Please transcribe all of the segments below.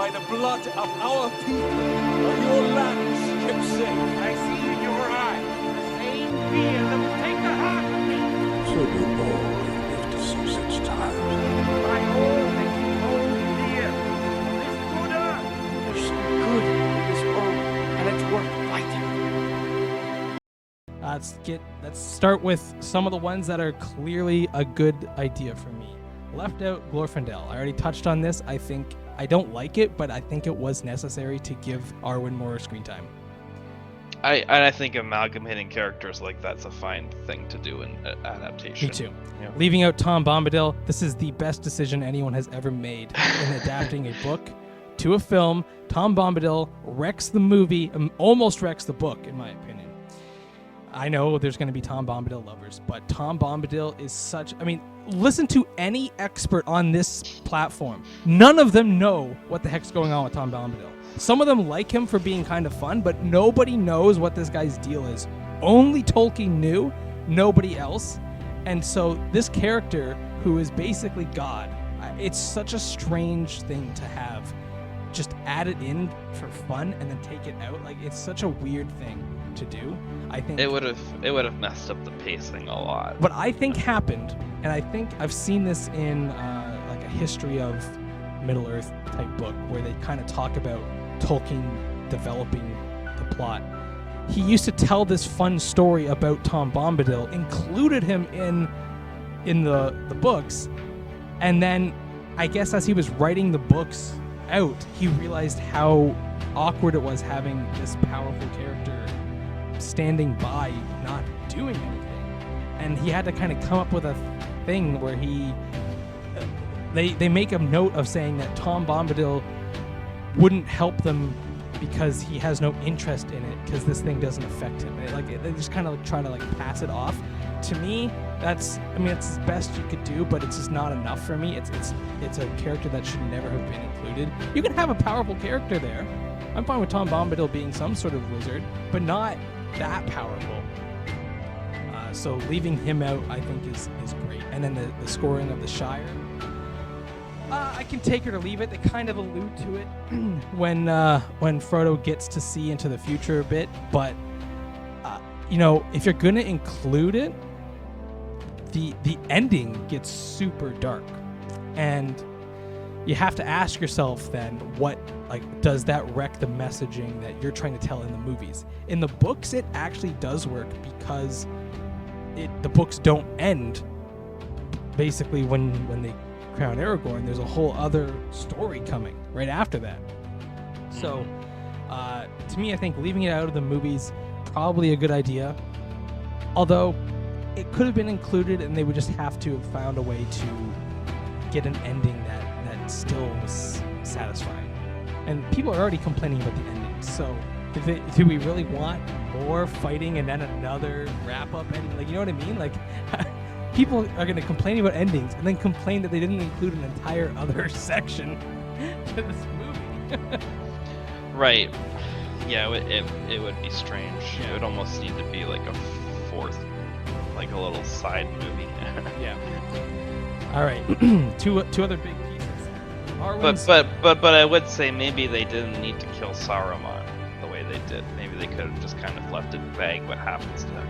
by the blood of our people are your lands kept safe. I see in your eyes the same fear that will take the heart of me. So do all who live to see such times. By all that you hold dear, this good earth. There's some good in this world, and it's worth fighting. Let's start with some of the ones that are clearly a good idea for me. Left out Glorfindel. I already touched on this. I don't like it, but I think it was necessary to give Arwen more screen time. I think amalgamating characters like that's a fine thing to do in adaptation. Me too. Yeah. Leaving out Tom Bombadil, this is the best decision anyone has ever made in adapting a book to a film. Tom Bombadil wrecks the movie, almost wrecks the book, in my opinion. I know there's going to be Tom Bombadil lovers, but Tom Bombadil is such... I mean, listen to any expert on this platform. None of them know what the heck's going on with Tom Bombadil. Some of them like him for being kind of fun, but nobody knows what this guy's deal is. Only Tolkien knew, nobody else. And so this character, who is basically God, it's such a strange thing to have just add it in for fun and then take it out. Like, it's such a weird thing to do. I think it would have messed up the pacing a lot. What I think happened, and I think I've seen this in like a history of Middle Earth type book where they kind of talk about Tolkien developing the plot. He used to tell this fun story about Tom Bombadil, included him in the books, and then I guess as he was writing the books out, he realized how awkward it was having this powerful character standing by not doing anything, and he had to kind of come up with a thing where they make a note of saying that Tom Bombadil wouldn't help them because he has no interest in it because this thing doesn't affect him. They just kind of try to pass it off. To me, it's the best you could do, but it's just not enough for me. It's a character that should never have been included. You can have a powerful character there. I'm fine with Tom Bombadil being some sort of wizard, but not that powerful. So leaving him out, I think, is great. And then the scoring of the Shire, I can take it or leave it. They kind of allude to it when Frodo gets to see into the future a bit. But if you're gonna include it, the ending gets super dark, and you have to ask yourself then, what does that wreck the messaging that you're trying to tell in the movies? In the books, it actually does work because the books don't end basically when they crown Aragorn. There's a whole other story coming right after that. So to me, I think leaving it out of the movies probably a good idea, although it could have been included and they would just have to have found a way to get an ending that still was satisfying. And people are already complaining about the ending, so do we really want more fighting and then another wrap-up ending? You know what I mean? People are going to complain about endings and then complain that they didn't include an entire other section to this movie. Right. Yeah, it would be strange. It would almost need to be like a fourth, like a little side movie. Yeah. All right. two other big pieces. But I would say maybe they didn't need to kill Saruman the way they did. Maybe they could have just kind of left it vague what happens to him.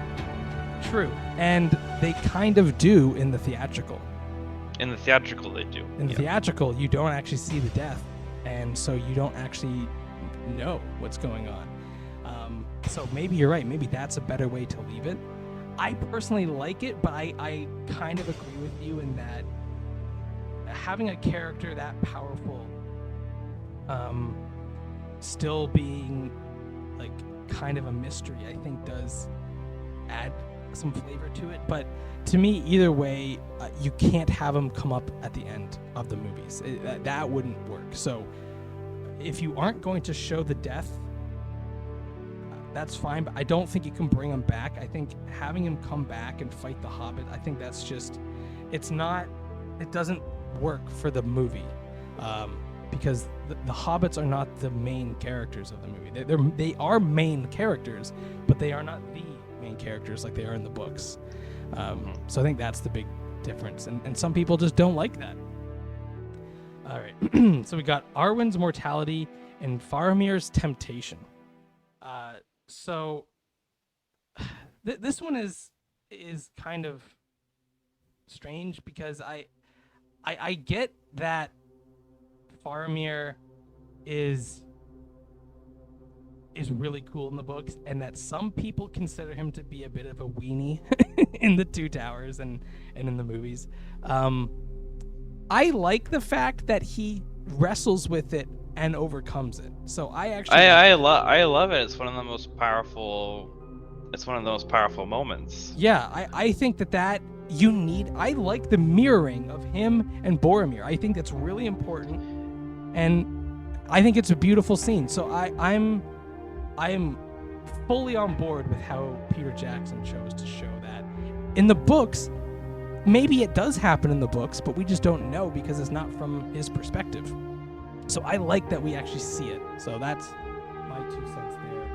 True. And they kind of do in the theatrical. In the theatrical, they do. In the theatrical, you don't actually see the death, and so you don't actually know what's going on. So maybe you're right. Maybe that's a better way to leave it. I personally like it, but I kind of agree with you in that having a character that powerful still being kind of a mystery, I think does add some flavor to it. But to me, either way, you can't have him come up at the end of the movies. That wouldn't work. So if you aren't going to show the death, that's fine, but I don't think you can bring him back. I think having him come back and fight the Hobbit, I think that's just, it doesn't work for the movie, because the Hobbits are not the main characters of the movie. They are main characters, but they are not the main characters like they are in the books. So I think that's the big difference, and some people just don't like that. All right. So we got Arwen's mortality and Faramir's temptation. So this one is kind of strange because I get that Faramir is really cool in the books, and that some people consider him to be a bit of a weenie in the Two Towers and in the movies. I like the fact that he wrestles with it and overcomes it. So I love it. It's one of the most powerful. It's one of the most powerful moments. Yeah, I think that you need. I like the mirroring of him and Boromir. I think that's really important, and I think it's a beautiful scene. So I am fully on board with how Peter Jackson chose to show that. In the books, maybe it does happen in the books, but we just don't know because it's not from his perspective. So I like that we actually see it. So that's my 2 cents there.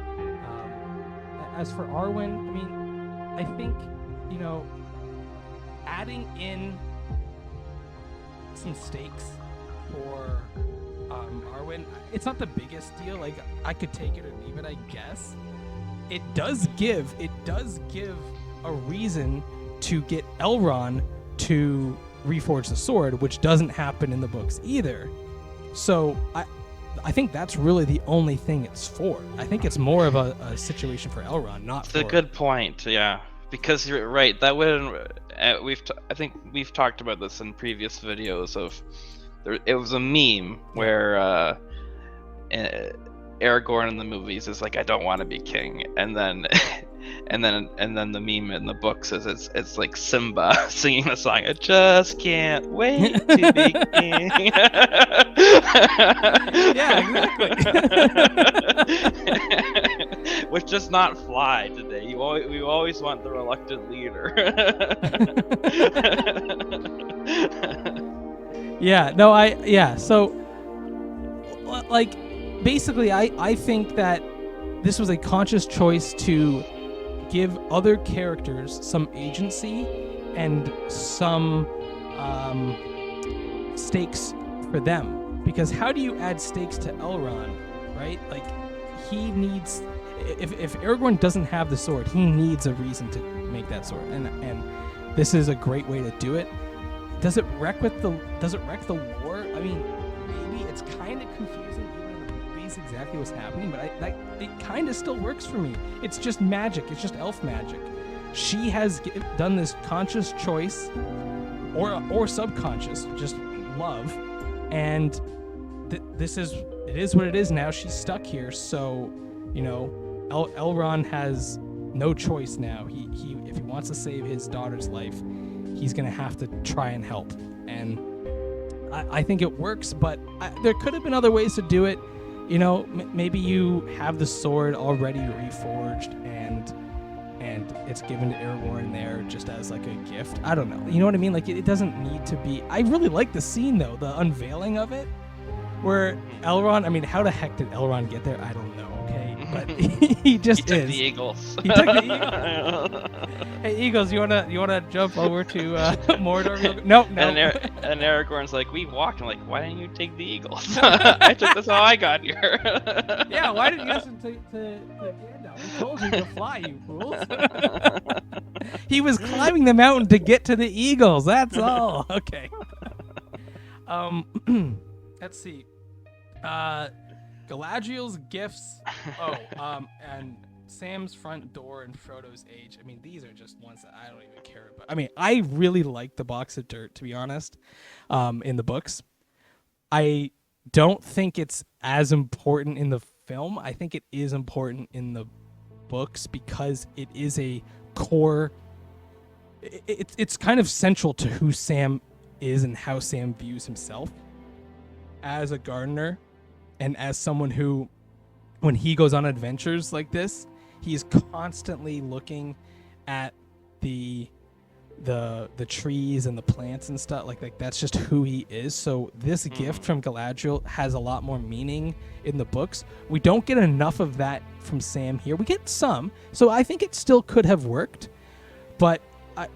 As for Arwen, I mean, I think, adding in some stakes for Arwen, it's not the biggest deal. Like, I could take it or leave it, I guess. It does give a reason to get Elrond to reforge the sword, which doesn't happen in the books either. So I think that's really the only thing it's for. I think it's more of a situation for Elrond, not for... It's a good point, yeah. Because you're right, that would... I think we've talked about this in previous videos of... It was a meme where Aragorn in the movies is like, I don't want to be king, and then and then the meme in the books is it's like Simba singing the song, I just can't wait to be king. Yeah, exactly. Which does not fly today. We always want the reluctant leader. So like basically I think that this was a conscious choice to give other characters some agency and some stakes for them, because how do you add stakes to Elrond, right? Like, he needs, if Aragorn doesn't have the sword, he needs a reason to make that sword, and this is a great way to do it. Does it wreck the lore? I mean, maybe it's kind of confusing even in the movies exactly what's happening, but it kind of still works for me. It's just magic. It's just elf magic. She has done this conscious choice, or subconscious, just love, and it is what it is now. She's stuck here, so Elrond has no choice now. He if he wants to save his daughter's life, he's gonna have to try and help, and I think it works. But there could have been other ways to do it. Maybe you have the sword already reforged, and it's given to Aragorn there just as like a gift. I don't know. You know what I mean? Like, it doesn't need to be. I really like the scene though, the unveiling of it, where Elrond. I mean, how the heck did Elrond get there? I don't know. Okay, but he just he took the Eagles. He took the Eagles. Hey, Eagles, you wanna jump over to Mordor? No. And Aragorn's like, we walked. I'm like, why didn't you take the Eagles? That's how I got here. Yeah, why didn't you listen to Gandalf? We told you to fly, you fools. He was climbing the mountain to get to the Eagles. That's all. Okay. Let's see. Galadriel's gifts. And Sam's front door and Frodo's age. I mean, these are just ones that I don't even care about. I mean, I really like the box of dirt, to be honest, in the books. I don't think it's as important in the film. I think it is important in the books because it is a core. It's kind of central to who Sam is and how Sam views himself as a gardener, and as someone who, when he goes on adventures like this, he's constantly looking at the trees and the plants and stuff. Like that's just who he is. So this gift from Galadriel has a lot more meaning in the books. We don't get enough of that from Sam here. We get some, so I think it still could have worked, but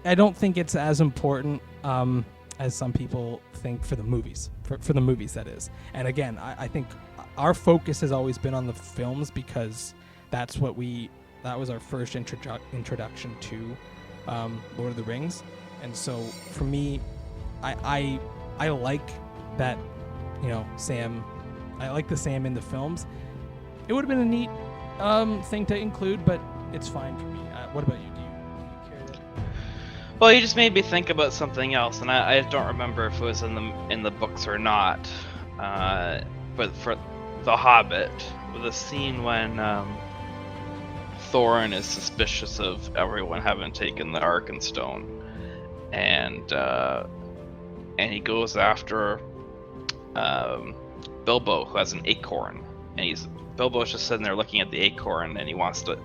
I don't think it's as important as some people think for the movies, for the movies, that is. And again, I think our focus has always been on the films because that was our first introduction to Lord of the Rings. And so for me, I like that, Sam. I like the Sam in the films. It would have been a neat thing to include, but it's fine for me. What about you? Do you care that? Well, you just made me think about something else, and I don't remember if it was in the books or not. But for The Hobbit, the scene when Thorin is suspicious of everyone having taken the Arkenstone, and he goes after Bilbo, who has an acorn, and Bilbo's just sitting there looking at the acorn, and he wants to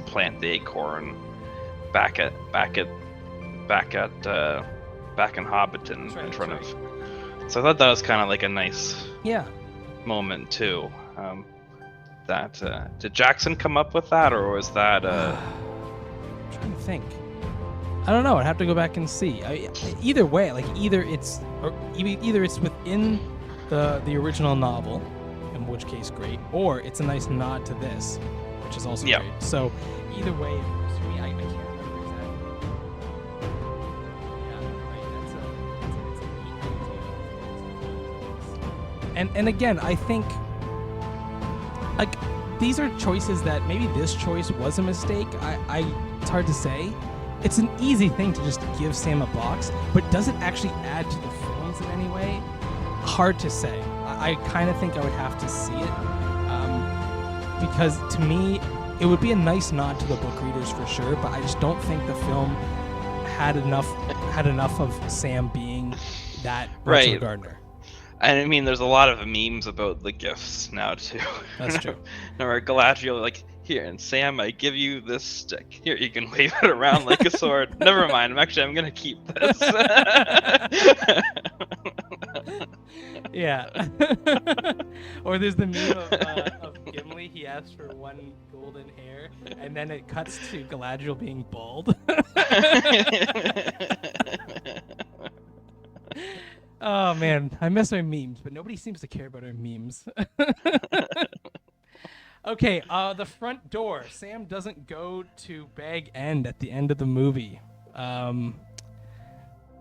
plant the acorn back in Hobbiton in front of. So I thought that was kind of like a nice moment too. Did Jackson come up with that, or was that? I'm trying to think. I don't know. I'd have to go back and see. Either way, like either it's within the original novel, in which case great, or it's a nice nod to this, which is also great. So either way, it works for me. I can't remember exactly. Yeah, right. It's a neat. And again, I think like these are choices that maybe this choice was a mistake. It's hard to say. It's an easy thing to just give Sam a box, but does it actually add to the films in any way? Hard to say. I kind of think I would have to see it, because to me, it would be a nice nod to the book readers for sure. But I just don't think the film had enough of Sam being that Rachel Gardner. And I mean, there's a lot of memes about the gifts now too. That's true. Or Galadriel, like, here, and Sam, I give you this stick. Here, you can wave it around like a sword. Never mind. I'm gonna keep this. Yeah. Or there's the meme of Gimli. He asks for one golden hair, and then it cuts to Galadriel being bald. Oh man, I miss our memes, but nobody seems to care about our memes. Okay, the front door. Sam doesn't go to Bag End at the end of the movie. You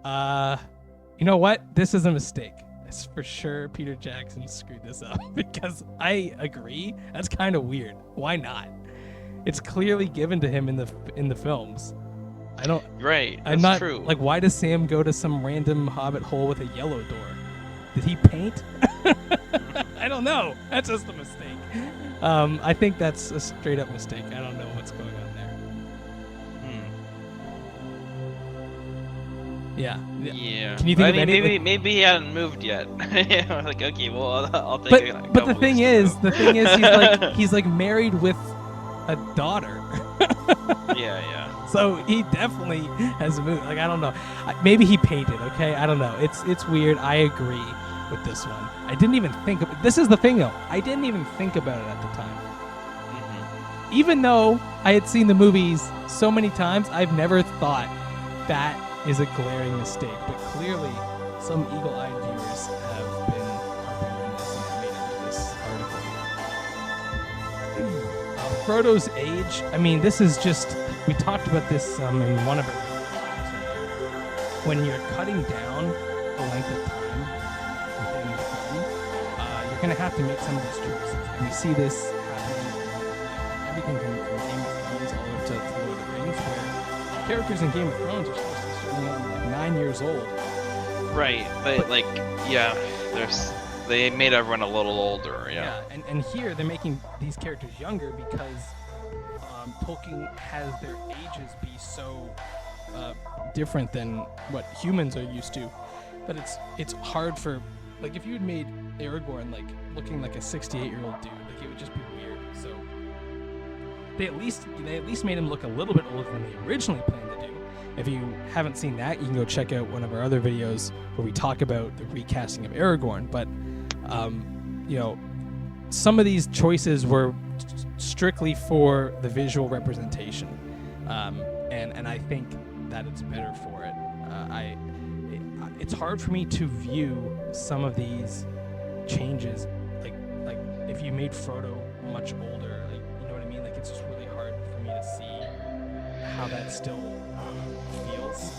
know what? This is a mistake. It's for sure Peter Jackson screwed this up because I agree. That's kind of weird. Why not? It's clearly given to him in the films. I don't. Right. I'm that's not true. like. Why does Sam go to some random hobbit hole with a yellow door? Did he paint? I don't know. That's just a mistake. I think that's a straight up mistake. I don't know what's going on there. Yeah. Yeah. Can you think of any? Maybe he hadn't moved yet. Like, okay, well, I'll take it. But the thing is, he's like married with a daughter. Yeah. So he definitely has moved. Like, I don't know. Maybe he painted. Okay, I don't know. It's weird. I agree with this one. I didn't even think of. This is the thing, though. I didn't even think about it at the time. Mm-hmm. Even though I had seen the movies so many times, I've never thought that is a glaring mistake. But clearly, some eagle-eyed viewers have been harping on this and made it into this article. Frodo's age. I mean, this is just. We talked about this in one of our videos. When you're cutting down the length of time within the film, you're going to have to make some of those choices. And we see this happening everything from Game of Thrones all the way to Lord of the Rings, where characters in Game of Thrones are supposed to be starting out like 9 years old. Right, but they made everyone a little older. Yeah. And here they're making these characters younger because Tolkien has their ages be so different than what humans are used to, that it's hard for, like, if you had made Aragorn like looking like a 68-year-old dude, like, it would just be weird. So they at least made him look a little bit older than they originally planned to do. If you haven't seen that, you can go check out one of our other videos where we talk about the recasting of Aragorn. But some of these choices were strictly for the visual representation, and I think that it's better for it. it's hard for me to view some of these changes, like if you made Frodo much older, like, you know what I mean? Like, it's just really hard for me to see how that still feels.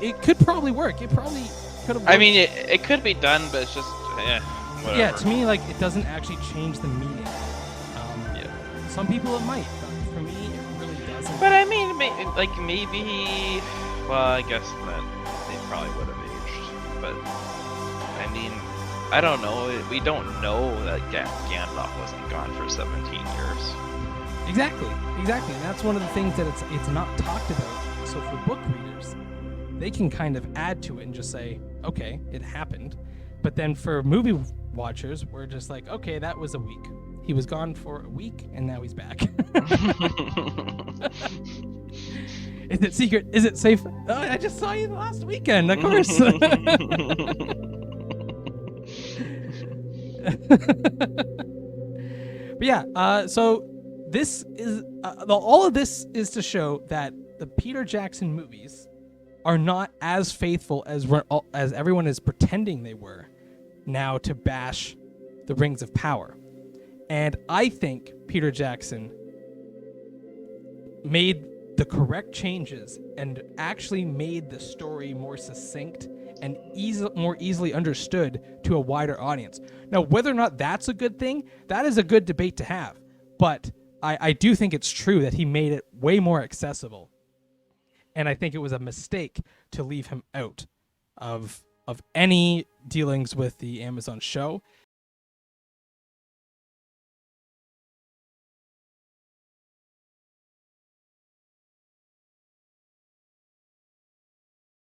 It could probably work. It probably could have worked. I mean, it could be done, but it's just, whatever. Yeah, to me, like, it doesn't actually change the meaning. Yeah. Some people it might, but for me, it really doesn't. But I mean, maybe. Well, I guess that they probably would have aged. But I mean, I don't know. We don't know that Gandalf wasn't gone for 17 years. Exactly. And that's one of the things that it's not talked about. So for book readers, they can kind of add to it and just say, okay, it happened. But then for movie watchers, we're just like, okay, that was a week. He was gone for a week, and now he's back. Is it secret? Is it safe? Oh, I just saw you last weekend, of course. But yeah, so this is all of this is to show that the Peter Jackson movies are not as faithful as everyone is pretending they were now to bash the Rings of Power. And I think Peter Jackson made the correct changes and actually made the story more succinct and more easily understood to a wider audience. Now, whether or not that's a good thing, that is a good debate to have. But I do think it's true that he made it way more accessible. And I think it was a mistake to leave him out of any dealings with the Amazon show.